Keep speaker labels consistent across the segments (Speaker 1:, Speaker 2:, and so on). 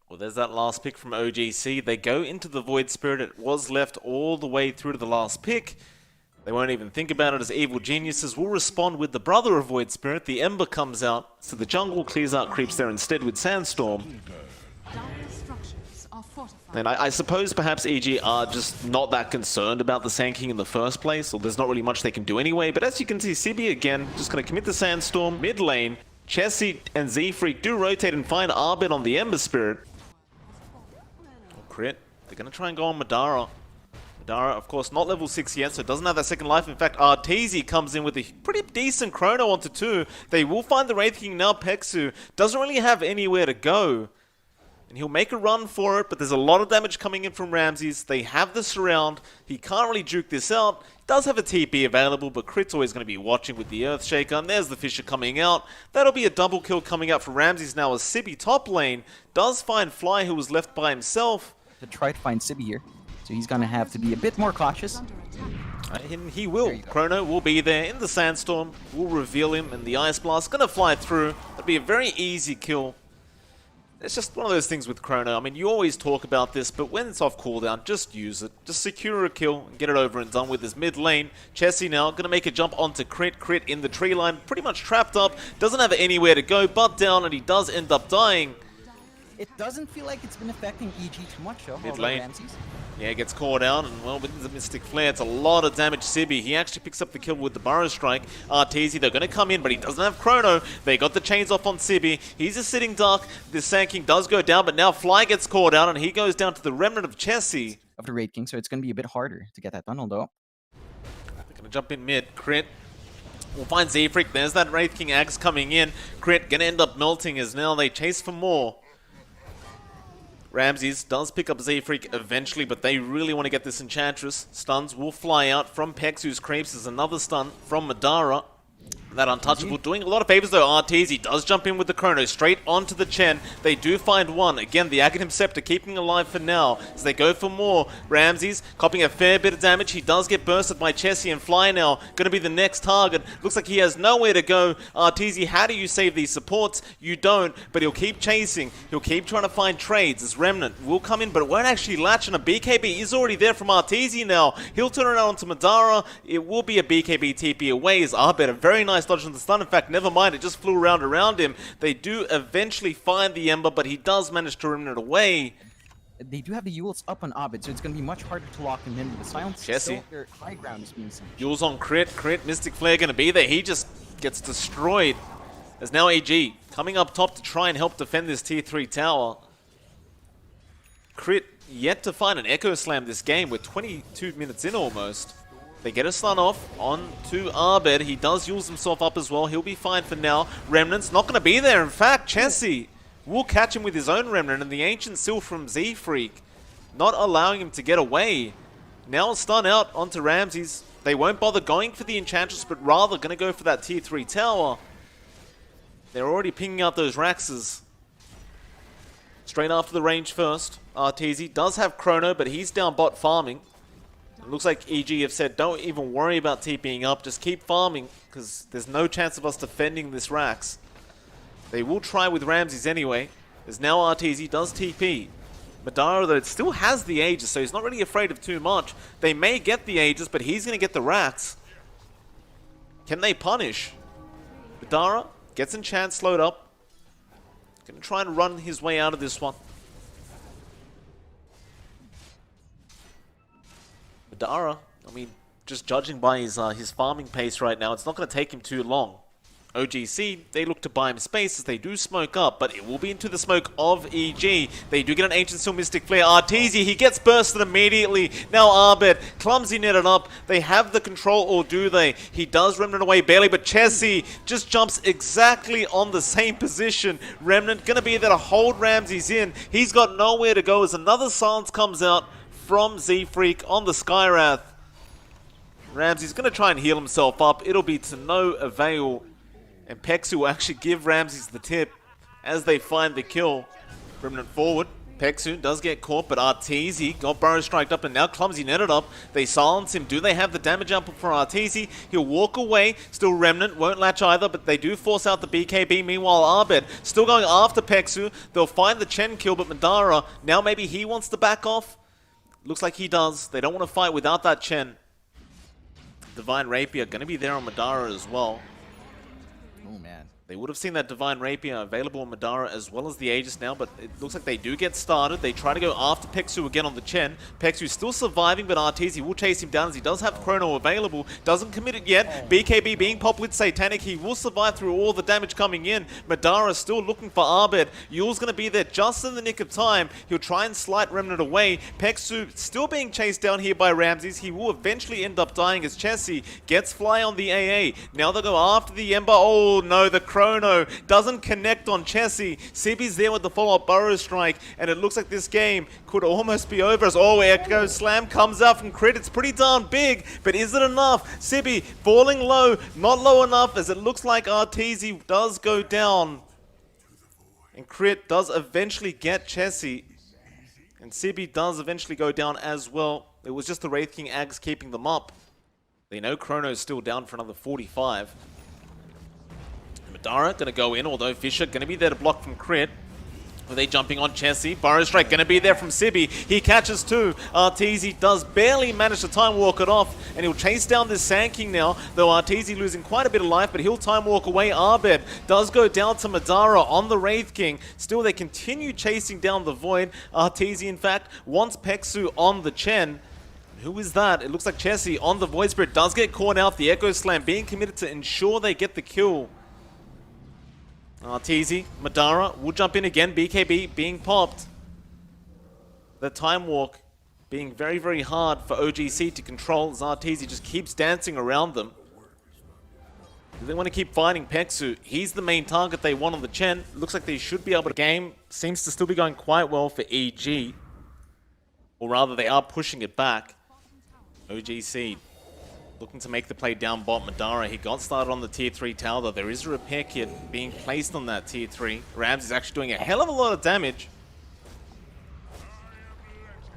Speaker 1: Well, there's that last pick from OGC. They go into the Void Spirit. It was left all the way through to the last pick. They won't even think about it as evil geniuses will respond with the brother of Void Spirit. The Ember comes out, so the jungle clears out creeps there instead with Sandstorm. And I suppose perhaps EG are just not that concerned about the Sand King in the first place, or there's not really much they can do anyway. But as you can see, Sibi again just going to commit the Sandstorm mid lane. Chessie and Z-Freak do rotate and find Arbit on the Ember Spirit. Crit. They're going to try and go on Madara. Madara, of course, not level 6 yet, so doesn't have that second life. In fact, Arteezy comes in with a pretty decent chrono onto 2. They will find the Wraith King now. Pexu doesn't really have anywhere to go. And he'll make a run for it, but there's a lot of damage coming in from Ramses. They have the surround. He can't really juke this out. He does have a TP available, but Crit's always going to be watching with the Earthshaker. And there's the Fisher coming out. That'll be a double kill coming out for Ramses now as Sibi top lane does find Fly, who was left by himself.
Speaker 2: To try to find Sibi here. So he's going to have to be a bit more cautious.
Speaker 1: And he will. Chrono will be there in the Sandstorm. Will reveal him, and the Ice Blast going to fly through. That'll be a very easy kill. It's just one of those things with Chrono. I mean, you always talk about this, but when it's off cooldown, just use it. Just secure a kill and get it over and done with this mid lane. Chessie now going to make a jump onto Crit. Crit in the tree line, pretty much trapped up. Doesn't have anywhere to go but down, and he does end up dying.
Speaker 2: It doesn't feel like it's been affecting EG too much, though.
Speaker 1: Mid lane. Yeah, gets caught out, and well, with the Mystic Flare, it's a lot of damage. Sibi, he actually picks up the kill with the Burrow Strike. Arteezy, they're going to come in, but he doesn't have Chrono. They got the chains off on Sibi. He's just sitting dark. The Sand King does go down, but now Fly gets caught out, and he goes down to the remnant of Chessie.
Speaker 2: Of the Raid King, so it's going to be a bit harder to get that tunnel, though.
Speaker 1: They're going to jump in mid. Crit. We'll find Z-Freak. There's that Wraith King Axe coming in. Crit going to end up melting as now they chase for more. Ramses does pick up Z-Freak eventually, but they really want to get this Enchantress. Stuns will fly out from Pexu's creeps. There's another stun from Madara. That Untouchable doing a lot of favors though. Arteezy does jump in with the Chrono straight onto the Chen. They do find one. Again, the Aghanim Scepter keeping alive for now as they go for more. Ramses copying a fair bit of damage. He does get bursted by Chessie and Fly now. Going to be the next target. Looks like he has nowhere to go. Arteezy, how do you save these supports? You don't, but he'll keep chasing. He'll keep trying to find trades. This Remnant will come in, but it won't actually latch on. A BKB is already there from Arteezy now. He'll turn around onto Madara. It will be a BKB TP away as Arbit. A very nice dodge on the stun. In fact, never mind, it just flew around him. They do eventually find the Ember, but he does manage to remnant away.
Speaker 2: They do have the Yules up on Arbit, so it's going to be much harder to lock him in. The silence
Speaker 1: Chessie.
Speaker 2: Their high ground is being seen.
Speaker 1: Yules on Crit, Mystic Flare going to be there. He just gets destroyed. There's now AG coming up top to try and help defend this tier 3 tower. Crit yet to find an Echo Slam this game. We're 22 minutes in almost. They get a stun off on to Arbed. He does use himself up as well. He'll be fine for now. Remnant's not going to be there. In fact, Chessie will catch him with his own Remnant, and the Ancient Seal from Z-Freak not allowing him to get away. Now stun out onto Ramses. They won't bother going for the Enchantress, but rather going to go for that tier 3 tower. They're already pinging out those Raxes. Straight after the range first. Arteezy does have Chrono, but he's down bot farming. It looks like EG have said, don't even worry about TPing up, just keep farming, because there's no chance of us defending this Rax. They will try with Ramses anyway, as now Arteezy does TP. Madara, though, it still has the Aegis, so he's not really afraid of too much. They may get the Aegis, but he's going to get the Rax. Can they punish? Madara gets Enchant slowed up. Going to try and run his way out of this one. Madara, I mean, just judging by his farming pace right now, it's not going to take him too long. OGC, they look to buy him space as they do smoke up, but it will be into the smoke of EG. They do get an Ancient Seal Mystic Flare. Arteezy, he gets bursted immediately. Now Arbed, clumsy netted up. They have the control, or do they? He does Remnant away barely, but Chessie just jumps exactly on the same position. Remnant going to be there to hold Ramses in. He's got nowhere to go as another silence comes out from Z-Freak on the Skywrath. Ramsey's going to try and heal himself up. It'll be to no avail. And Pexu will actually give Ramses the tip as they find the kill. Remnant forward. Peksu does get caught, but Arteezy got Burrow striked up and now Clumsy netted up. They silence him. Do they have the damage output for Arteezy? He'll walk away. Still Remnant. Won't latch either, but they do force out the BKB. Meanwhile, Abed still going after Peksu. They'll find the Chen kill, but Madara, now maybe he wants to back off. Looks like he does. They don't want to fight without that Chen. Divine Rapier going to be there on Madara as well.
Speaker 2: Oh, man.
Speaker 1: They would have seen that Divine Rapier available on Madara as well as the Aegis now, but it looks like they do get started. They try to go after Peksu again on the Chen. Peksu's still surviving, but Arteezy will chase him down as he does have Chrono available. Doesn't commit it yet. BKB being popped with Satanic. He will survive through all the damage coming in. Madara still looking for Abed. Yule's going to be there just in the nick of time. He'll try and slight Remnant away. Peksu still being chased down here by Ramses. He will eventually end up dying as Chessie gets Fly on the AA. Now they'll go after the Ember. Oh no, the Chrono doesn't connect on Chessie. Sibi's there with the follow-up Burrow Strike, and it looks like this game could almost be over as Echo Slam comes out from Crit. It's pretty darn big, but is it enough? Sibi falling low, not low enough, as it looks like Arteezy does go down. And Crit does eventually get Chessie, and Sibi does eventually go down as well. It was just the Wraith King Ags keeping them up. They know Chrono's still down for another 45. Madara going to go in, although Fisher going to be there to block from Crit. Are they jumping on Chessie? Burrow Strike going to be there from Sibi. He catches two. Arteezy does barely manage to time walk it off, and he'll chase down this Sand King now, though Arteezy losing quite a bit of life, but he'll time walk away. Abed does go down to Madara on the Wraith King. Still, they continue chasing down the Void. Arteezy, in fact, wants Peksu on the Chen. Who is that? It looks like Chessie on the Void Spirit. Does get caught out. The Echo Slam being committed to ensure they get the kill. Arteezy, Madara will jump in again. BKB being popped. The time walk being very, very hard for OGC to control as Arteezy just keeps dancing around them. They want to keep fighting Peksu. He's the main target they want on the Chen. Looks like they should be able to. The game seems to still be going quite well for EG. Or rather, they are pushing it back. OGC looking to make the play down bot. Madara, he got started on the tier 3 tower, though there is a repair kit being placed on that tier 3. Rams is actually doing a hell of a lot of damage.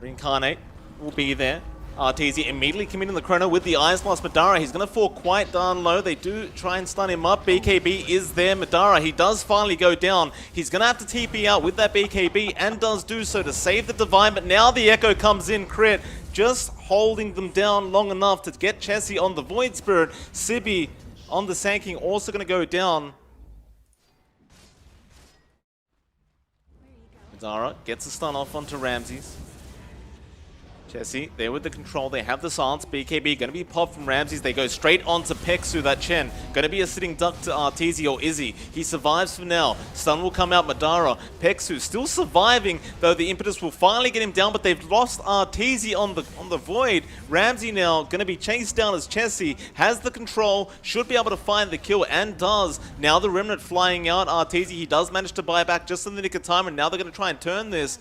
Speaker 1: Reincarnate will be there. Arteezy immediately committing the Chrono with the Eyes Lost. Madara, he's going to fall quite darn low. They do try and stun him up. BKB is there. Madara, he does finally go down. He's going to have to TP out with that BKB and does do so to save the Divine, but now the Echo comes in. Crit just holding them down long enough to get Chessie on the Void Spirit. Sibi on the Sand King also going to go down. Madara gets a stun off onto Ramses. Chessie, there with the control, they have the silence. BKB going to be popped from Ramses. They go straight onto Peksu, that Chen. Going to be a sitting duck to Arteezy or Izzy. He survives for now. Stun will come out, Madara. Peksu still surviving, though the impetus will finally get him down, but they've lost Arteezy on the Void. Ramsey now going to be chased down as Chessie has the control, should be able to find the kill, and does. Now the Remnant flying out. Arteezy, he does manage to buy back just in the nick of time, and now they're going to try and turn this.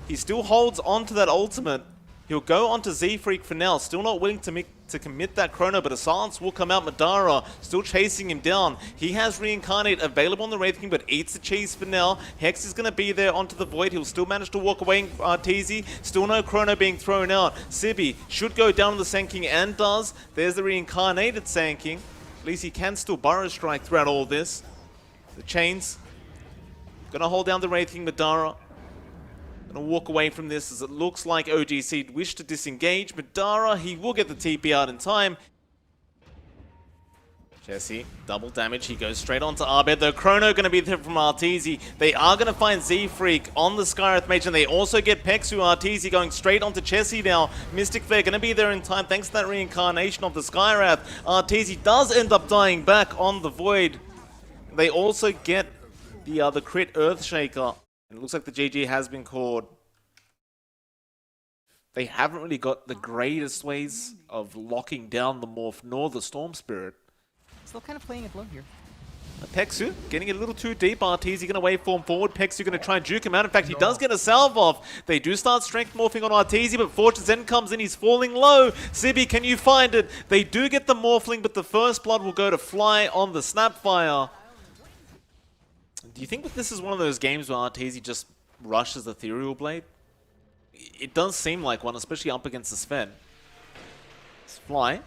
Speaker 1: He still holds on to that ultimate. He'll go onto Z-Freak for now, still not willing to commit that Chrono, but a silence will come out. Madara still chasing him down. He has Reincarnate available on the Wraith King, but eats the cheese for now. Hex is going to be there onto the Void. He'll still manage to walk away. Arteezy, still no Chrono being thrown out. Sibi should go down on the Sand King and does. There's the Reincarnated Sand King. At least he can still Burrow Strike throughout all this. The Chains going to hold down the Wraith King. Madara gonna walk away from this as it looks like OGC wish to disengage. Madara, he will get the TP out in time. Chessie, double damage. He goes straight onto Abed. The Chrono going to be there from Arteezy. They are going to find Z-Freak on the Skywrath Mage, and they also get Peksu. Arteezy going straight onto Chessie now. Mystic Flare going to be there in time thanks to that reincarnation of the Skywrath. Arteezy does end up dying back on the Void. They also get the crit Earthshaker. And it looks like the GG has been called. They haven't really got the greatest ways of locking down the Morph nor the Storm Spirit.
Speaker 2: Still kind of playing it low here.
Speaker 1: Peksu getting a little too deep. Arteezy going to waveform forward. Peksu going to try and juke him out. In fact, he does get a salve off. They do start strength morphing on Arteezy, but Fortune's End comes in. He's falling low. Sibi, can you find it? They do get the Morphling, but the first blood will go to Fly on the Snapfire. Do you think that this is one of those games where Arteezy just rush as Ethereal Blade? It does seem like one, especially up against the Sven. It's Fly.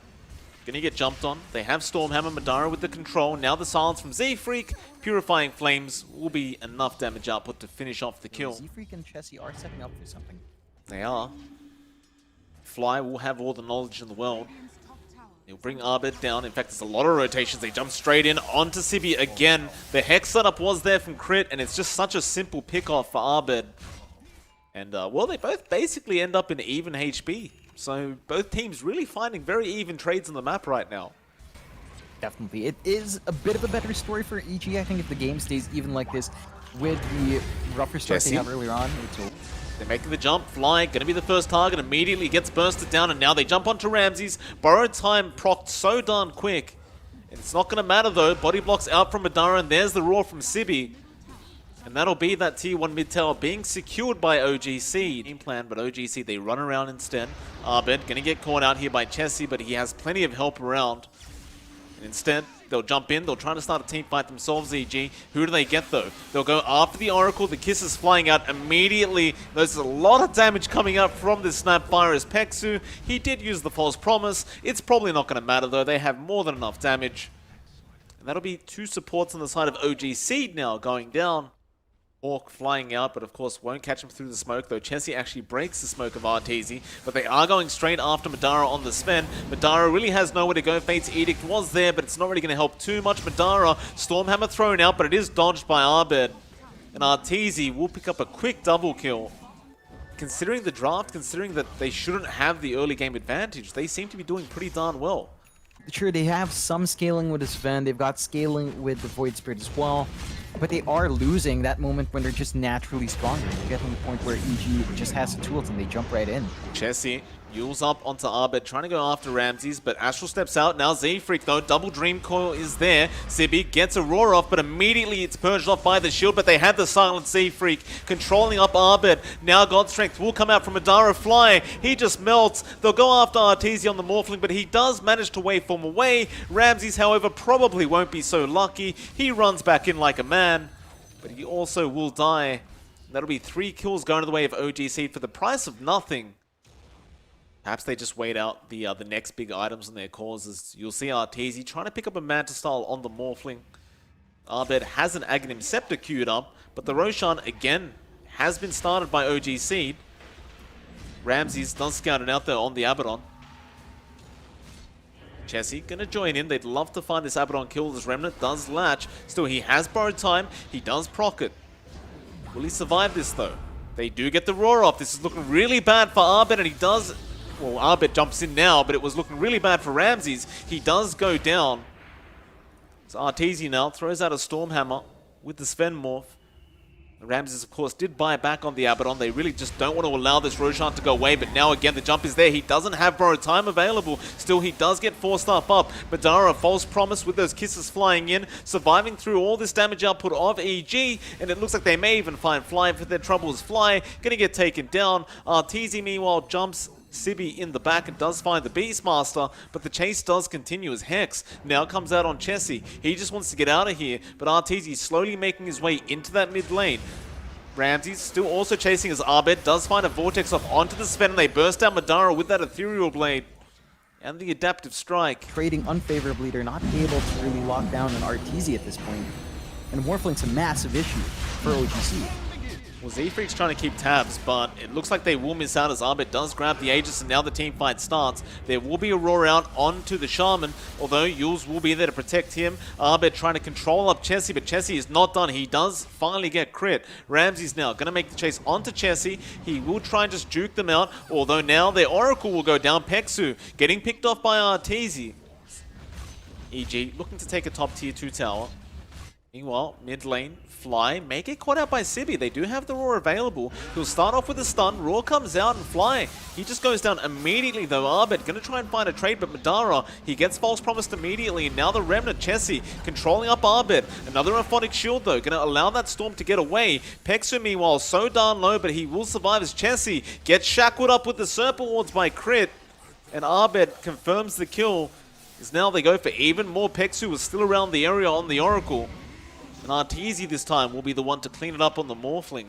Speaker 1: Gonna get jumped on. They have Stormhammer, Madara with the control. Now the silence from Z-Freak. Purifying Flames will be enough damage output to finish off the kill.
Speaker 2: Z-Freak and Chessie are setting up for something.
Speaker 1: They are. Fly will have all the knowledge in the world. He'll bring Arbed down. In fact, there's a lot of rotations. They jump straight in onto Sibi again. The Hex setup was there from Crit, and it's just such a simple pick-off for Arbed. And, well, they both basically end up in even HP. So both teams really finding very even trades on the map right now.
Speaker 2: Definitely. It is a bit of a better story for EG, I think, if the game stays even like this with the rougher start they have earlier on.
Speaker 1: They're making the jump. Fly, going to be the first target, immediately gets bursted down, and now they jump onto Ramses. Borrowed time procced so darn quick. It's not going to matter, though. Body blocks out from Madara, and there's the roar from Sibi. And that'll be that tier 1 mid tower being secured by OGC. Game plan, but OGC, they run around instead. Arbed going to get caught out here by Chessie, but he has plenty of help around. And instead, they'll jump in. They'll try to start a team fight themselves, EG. Who do they get, though? They'll go after the Oracle. The Kiss is flying out immediately. There's a lot of damage coming up from this Snapfire as Peksu. He did use the False Promise. It's probably not going to matter, though. They have more than enough damage. And that'll be 2 supports on the side of OGC now going down. Orc flying out, but of course won't catch him through the smoke, though Chessie actually breaks the smoke of Arteezy. But they are going straight after Madara on the Sven. Madara really has nowhere to go. Fate's Edict was there, but it's not really going to help too much. Madara, Stormhammer thrown out, but it is dodged by Arbed. And Arteezy will pick up a quick double kill. Considering the draft, considering that they shouldn't have the early game advantage, they seem to be doing pretty darn well.
Speaker 2: Sure, they have some scaling with the Sven. They've got scaling with the Void Spirit as well. But they are losing that moment when they're just naturally stronger. They get to the point where EG just has the tools and they jump right in.
Speaker 1: Chessie Yules up onto Arbed, trying to go after Ramses, but Astral steps out. Now Z-Freak, though. Double Dream Coil is there. Sibi gets a roar off, but immediately it's purged off by the shield, but they had the silent Z-Freak controlling up Arbed. Now God's Strength will come out from Madara Fly. He just melts. They'll go after Arteezy on the Morphling, but he does manage to waveform away. Ramses, however, probably won't be so lucky. He runs back in like a man, but he also will die. That'll be 3 kills going to the way of OGC for the price of nothing. Perhaps they just wait out the next big items on their causes. You'll see Arteezy trying to pick up a Manta Style on the Morphling. Arbed has an Aghanim Scepter queued up, but the Roshan, again, has been started by OGC. Ramses does scout it out there on the Abaddon. Chessie gonna join in. They'd love to find this Abaddon kill. This Remnant does latch. Still, he has borrowed time. He does proc it. Will he survive this, though? They do get the roar off. This is looking really bad for Arbed, and he does... Well, Arbed jumps in now, but it was looking really bad for Ramses. He does go down. So Arteezy now throws out a Stormhammer with the Sven Morph. Ramses, of course, did buy back on the Abaddon. They really just don't want to allow this Roshan to go away, but now again the jump is there. He doesn't have borrowed time available. Still, he does get 4-star up. Madara, False Promise with those kisses flying in, surviving through all this damage output of EG, and it looks like they may even find Fly for their troubles. Fly gonna get taken down. Arteezy, meanwhile, jumps Sibi in the back and does find the Beastmaster, but the chase does continue as Hex now comes out on Chessie. He just wants to get out of here, but Arteezy slowly making his way into that mid lane. Ramses still also chasing as Arbed does find a Vortex off onto the Sven, and they burst down Madara with that Ethereal Blade and the Adaptive Strike.
Speaker 2: Trading unfavorably, they're not able to really lock down an Arteezy at this point. And Morphling's a massive issue for OGC.
Speaker 1: Well, Z-Freak's trying to keep tabs, but it looks like they will miss out as Arbed does grab the Aegis, and now the team fight starts. There will be a roar out onto the Shaman, although Yules will be there to protect him. Arbed trying to control up Chessie, but Chessie is not done. He does finally get crit. Ramses now going to make the chase onto Chessie. He will try and just juke them out, although now their Oracle will go down. Peksu getting picked off by Arteezy. EG looking to take a top tier 2 tower. Meanwhile, mid lane, Fly may get caught out by Sibi. They do have the Roar available. He'll start off with a stun. Roar comes out and Fly. He just goes down immediately though. Arbed going to try and find a trade, but Madara, he gets False Promised immediately. And now the Remnant, Chessie, controlling up Arbed. Another Aphotic Shield though, going to allow that Storm to get away. Peksu meanwhile, so darn low, but he will survive as Chessie gets shackled up with the Serpent Wards by crit. And Arbed confirms the kill. As now they go for even more. Peksu is still around the area on the Oracle. And Arteezy this time will be the one to clean it up on the Morphling.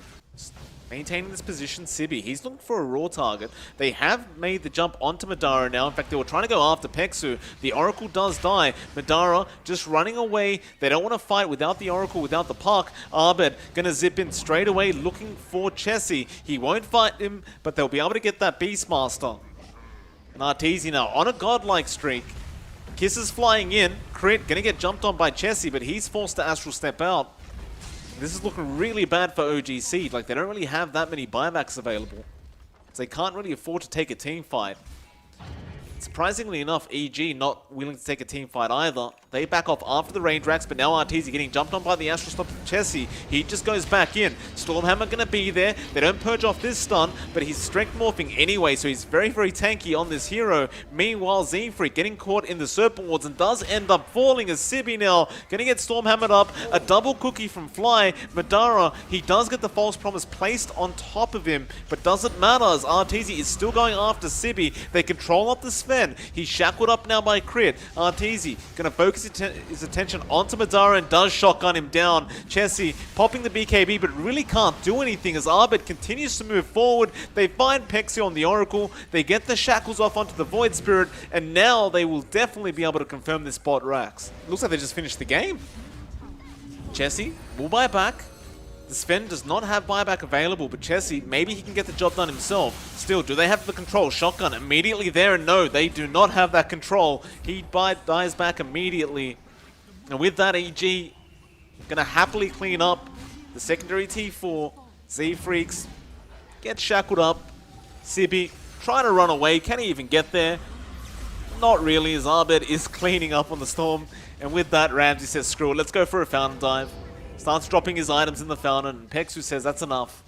Speaker 1: Maintaining this position, Sibi. He's looking for a raw target. They have made the jump onto Madara now. In fact, they were trying to go after Peksu. The Oracle does die. Madara just running away. They don't want to fight without the Oracle, without the Puck. Abed gonna zip in straight away looking for Chessie. He won't fight him, but they'll be able to get that Beastmaster. And Arteezy now on a godlike streak. Kisses flying in. Crit gonna get jumped on by Chessie, but he's forced to Astral Step out. This is looking really bad for OGC. Like, they don't really have that many buybacks available. So they can't really afford to take a team fight. Surprisingly enough, EG not willing to take a team fight either. They back off after the range racks, but now Arteezy getting jumped on by the Astral Stop of Chessie. He just goes back in. Stormhammer gonna be there. They don't purge off this stun, but he's strength morphing anyway, so he's very, very tanky on this hero. Meanwhile, Z-Freak getting caught in the Serpent Wards and does end up falling as Sibi now gonna get Stormhammered up. A double cookie from Fly. Madara, he does get the False Promise placed on top of him, but doesn't matter as Arteezy is still going after Sibi. They control up the Sven. He's shackled up now by Crit. Arteezy gonna focus his attention onto Madara and does shotgun him down. Chessie popping the BKB but really can't do anything as Abed continues to move forward. They find Pexi on the Oracle. They get the shackles off onto the Void Spirit, and now they will definitely be able to confirm this spot racks. Looks like they just finished the game. Chessie will buy back. The Sven does not have buyback available, but Chessie, maybe he can get the job done himself. Still, do they have the control? Shotgun immediately there, and no, they do not have that control. He dies back immediately. And with that, EG gonna happily clean up the secondary T4. Z-Freaks get shackled up. Sibi trying to run away. Can he even get there? Not really, as Abed is cleaning up on the Storm. And with that, Ramsey says, screw it, let's go for a fountain dive. Starts dropping his items in the fountain, and Pexu says that's enough.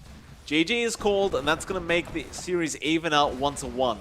Speaker 1: GG is called, and that's going to make the series even out 1-1.